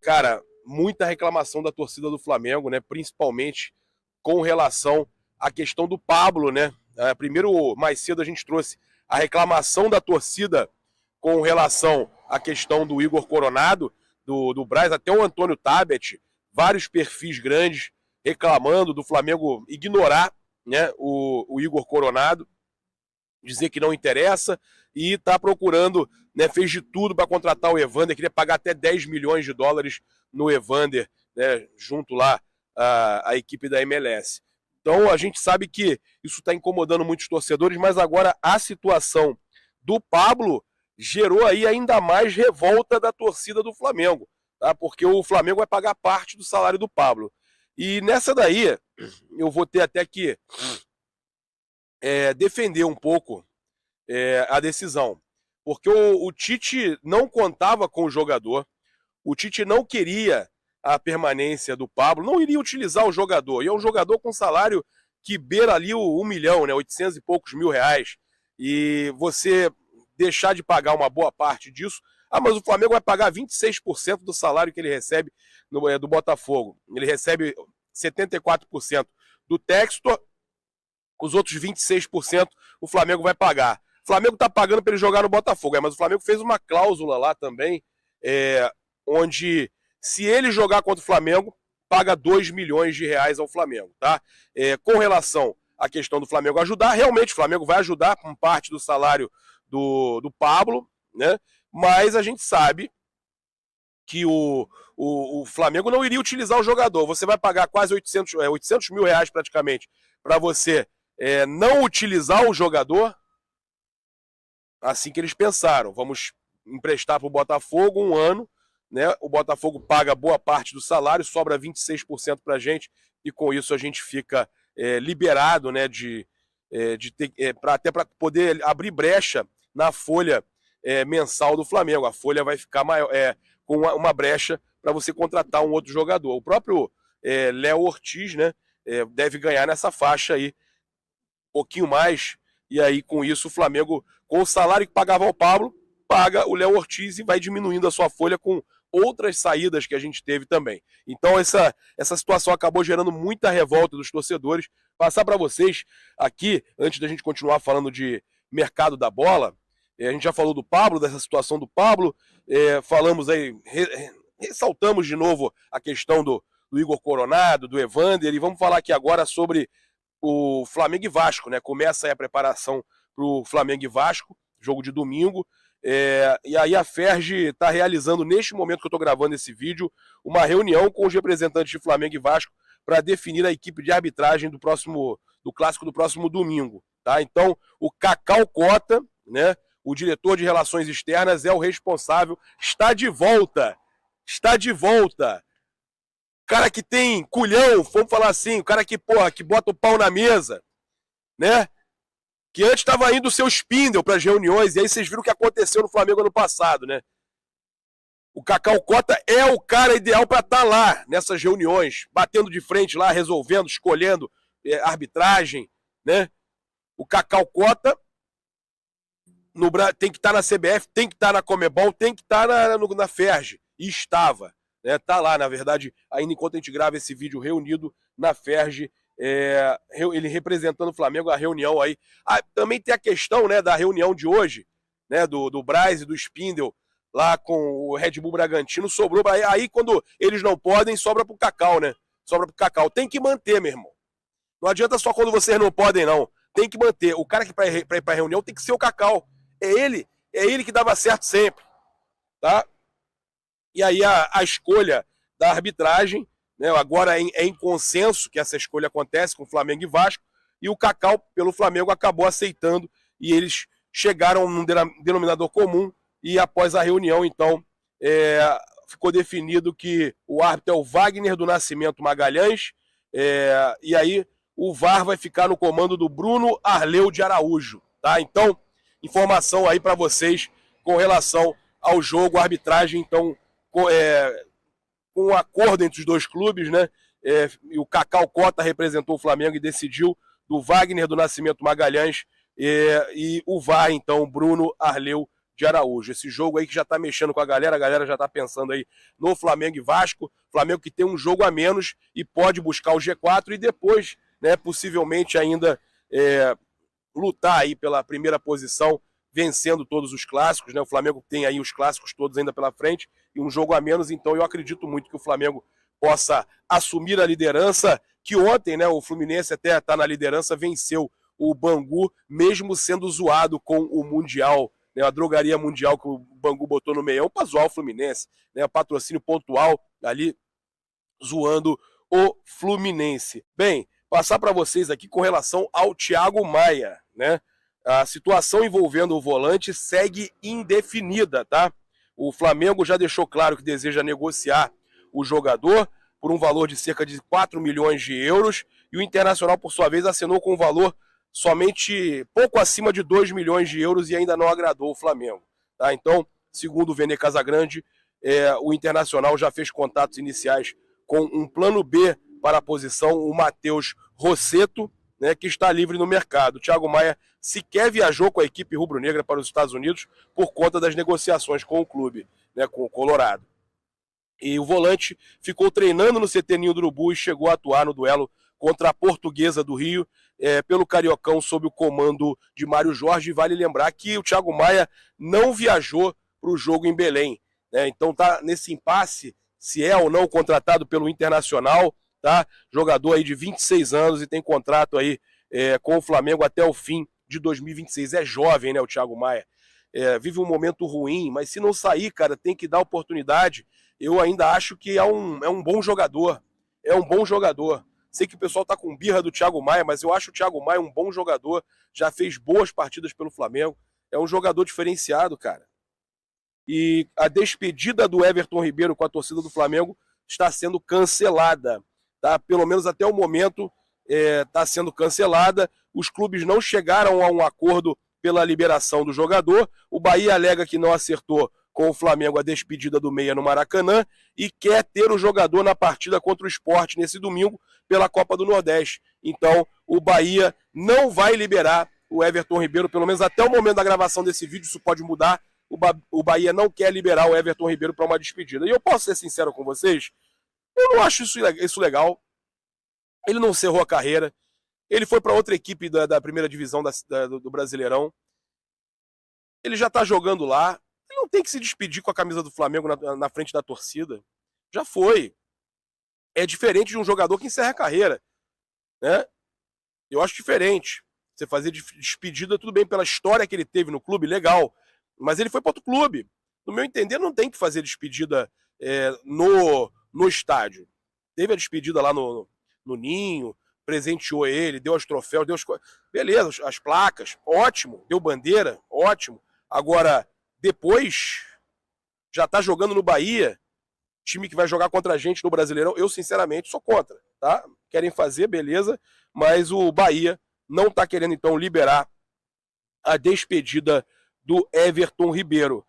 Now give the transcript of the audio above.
cara, muita reclamação da torcida do Flamengo, né? Principalmente com relação à questão do Pablo, né? Primeiro, mais cedo a gente trouxe a reclamação da torcida com relação à questão do Igor Coronado, do Braz, até o Antônio Tabet, vários perfis grandes reclamando do Flamengo ignorar, né, o Igor Coronado, dizer que não interessa e está procurando, né, fez de tudo para contratar o Evander, queria pagar até 10 milhões de dólares no Evander, né, junto lá à equipe da MLS. Então a gente sabe que isso está incomodando muitos torcedores, mas agora a situação do Pablo gerou aí ainda mais revolta da torcida do Flamengo, tá? Porque o Flamengo vai pagar parte do salário do Pablo. E nessa daí, eu vou ter até que defender um pouco a decisão. Porque o Tite não contava com o jogador, o Tite não queria a permanência do Pablo, não iria utilizar o jogador. E é um jogador com salário que beira ali o 1 milhão, né, 800 e poucos mil reais. E você deixar de pagar uma boa parte disso, mas o Flamengo vai pagar 26% do salário que ele recebe do Botafogo. Ele recebe 74% do Textor, os outros 26% o Flamengo vai pagar. O Flamengo está pagando para ele jogar no Botafogo, mas o Flamengo fez uma cláusula lá também, onde se ele jogar contra o Flamengo, paga 2 milhões de reais ao Flamengo, tá? Com relação à questão do Flamengo ajudar, realmente o Flamengo vai ajudar com parte do salário do Pablo, né? Mas a gente sabe que o Flamengo não iria utilizar o jogador. Você vai pagar quase 800 mil reais praticamente para você não utilizar o jogador. Assim que eles pensaram, vamos emprestar para o Botafogo 1 ano, né? O Botafogo paga boa parte do salário, sobra 26% para a gente, e com isso a gente fica liberado, né, até para poder abrir brecha na folha mensal do Flamengo. A folha vai ficar maior, com uma brecha para você contratar um outro jogador. O próprio Léo Ortiz, né, deve ganhar nessa faixa aí, um pouquinho mais, e aí com isso o Flamengo, com o salário que pagava ao Pablo, paga o Léo Ortiz e vai diminuindo a sua folha com outras saídas que a gente teve também. Então essa situação acabou gerando muita revolta dos torcedores. Passar para vocês aqui, antes da gente continuar falando de mercado da bola, a gente já falou do Pablo, dessa situação do Pablo, falamos aí, ressaltamos de novo a questão do Igor Coronado, do Evander, e vamos falar aqui agora sobre o Flamengo e Vasco, né? Começa aí a preparação para o Flamengo e Vasco, jogo de domingo, e aí a Ferge está realizando, neste momento que eu estou gravando esse vídeo, uma reunião com os representantes de Flamengo e Vasco para definir a equipe de arbitragem do clássico do próximo domingo, tá? Então, o Cacau Cota, né, o diretor de Relações Externas, é o responsável, está de volta, cara que tem culhão, vamos falar assim, o cara que bota o pau na mesa, né? Que antes estava indo o seu Spindle para as reuniões, e aí vocês viram o que aconteceu no Flamengo ano passado, né? O Cacau Cota é o cara ideal para estar lá, nessas reuniões, batendo de frente lá, resolvendo, escolhendo arbitragem, né? O Cacau Cota tem que estar na CBF, tem que estar na Comebol, tem que estar na Ferge, e estava. Tá lá, na verdade, ainda enquanto a gente grava esse vídeo, reunido na Ferge, ele representando o Flamengo, a reunião aí. Também tem a questão, né, da reunião de hoje, né, do Braz e do Spindle, lá com o Red Bull Bragantino, sobrou, aí quando eles não podem, sobra pro Cacau, né, Cacau. Tem que manter, meu irmão. Não adianta só quando vocês não podem, não. Tem que manter. O cara que pra ir pra reunião tem que ser o Cacau. É ele que dava certo sempre, tá? E aí a escolha da arbitragem, né, agora é em consenso que essa escolha acontece com Flamengo e Vasco, e o Cacau, pelo Flamengo, acabou aceitando, e eles chegaram num denominador comum, e após a reunião, então, ficou definido que o árbitro é o Wagner do Nascimento Magalhães, e aí o VAR vai ficar no comando do Bruno Arleu de Araújo, tá? Então, informação aí para vocês com relação ao jogo, a arbitragem, então, com um acordo entre os dois clubes, né? O Cacau Cota representou o Flamengo e decidiu, do Wagner do Nascimento Magalhães, e o VAR, então, Bruno Arleu de Araújo. Esse jogo aí que já tá mexendo com a galera já tá pensando aí no Flamengo e Vasco. Flamengo que tem um jogo a menos e pode buscar o G4 e depois, né, possivelmente ainda lutar aí pela primeira posição, vencendo todos os clássicos, né? O Flamengo tem aí os clássicos todos ainda pela frente e um jogo a menos, então eu acredito muito que o Flamengo possa assumir a liderança, que ontem, né, o Fluminense até está na liderança, venceu o Bangu, mesmo sendo zoado com o Mundial, né, a drogaria mundial que o Bangu botou no meião para zoar o Fluminense, né, patrocínio pontual ali, zoando o Fluminense. Bem, passar para vocês aqui com relação ao Thiago Maia, né? A situação envolvendo o volante segue indefinida, tá? O Flamengo já deixou claro que deseja negociar o jogador por um valor de cerca de 4 milhões de euros e o Internacional, por sua vez, assinou com um valor somente pouco acima de 2 milhões de euros e ainda não agradou o Flamengo, tá? Então, segundo o Vene Casagrande, o Internacional já fez contatos iniciais com um plano B para a posição, o Matheus Rossetto, né, que está livre no mercado. O Thiago Maia sequer viajou com a equipe rubro-negra para os Estados Unidos por conta das negociações com o clube, né, com o Colorado. E o volante ficou treinando no CT Ninho do Urubu e chegou a atuar no duelo contra a Portuguesa do Rio, pelo Cariocão, sob o comando de Mário Jorge. E vale lembrar que o Thiago Maia não viajou para o jogo em Belém, né? Então tá nesse impasse, se é ou não contratado pelo Internacional, tá? Jogador aí de 26 anos e tem contrato aí com o Flamengo até o fim de 2026. É jovem, né, o Thiago Maia. Vive um momento ruim, mas se não sair, cara, tem que dar oportunidade. Eu ainda acho que é um bom jogador. É um bom jogador. Sei que o pessoal tá com birra do Thiago Maia, mas eu acho o Thiago Maia um bom jogador. Já fez boas partidas pelo Flamengo. É um jogador diferenciado, cara. E a despedida do Everton Ribeiro com a torcida do Flamengo está sendo cancelada, tá? Pelo menos até o momento está sendo cancelada. Os clubes não chegaram a um acordo pela liberação do jogador. O Bahia alega que não acertou com o Flamengo a despedida do meia no Maracanã e quer ter o jogador na partida contra o Sport nesse domingo pela Copa do Nordeste. Então o Bahia não vai liberar o Everton Ribeiro, pelo menos até o momento da gravação desse vídeo. Isso pode mudar. O Bahia não quer liberar o Everton Ribeiro para uma despedida. E eu posso ser sincero com vocês, eu não acho isso legal. Ele não encerrou a carreira. Ele foi para outra equipe da primeira divisão do Brasileirão. Ele já está jogando lá. Ele não tem que se despedir com a camisa do Flamengo na frente da torcida. Já foi. É diferente de um jogador que encerra a carreira, né? Eu acho diferente. Você fazer despedida, tudo bem, pela história que ele teve no clube, legal. Mas ele foi para outro clube. No meu entender, não tem que fazer despedida no estádio. Teve a despedida lá no Ninho, presenteou ele, deu os troféus, beleza, as placas, ótimo. Deu bandeira, ótimo. Agora, depois, já tá jogando no Bahia, time que vai jogar contra a gente no Brasileirão. Eu, sinceramente, sou contra, tá? Querem fazer, beleza, mas o Bahia não tá querendo, então, liberar a despedida do Everton Ribeiro.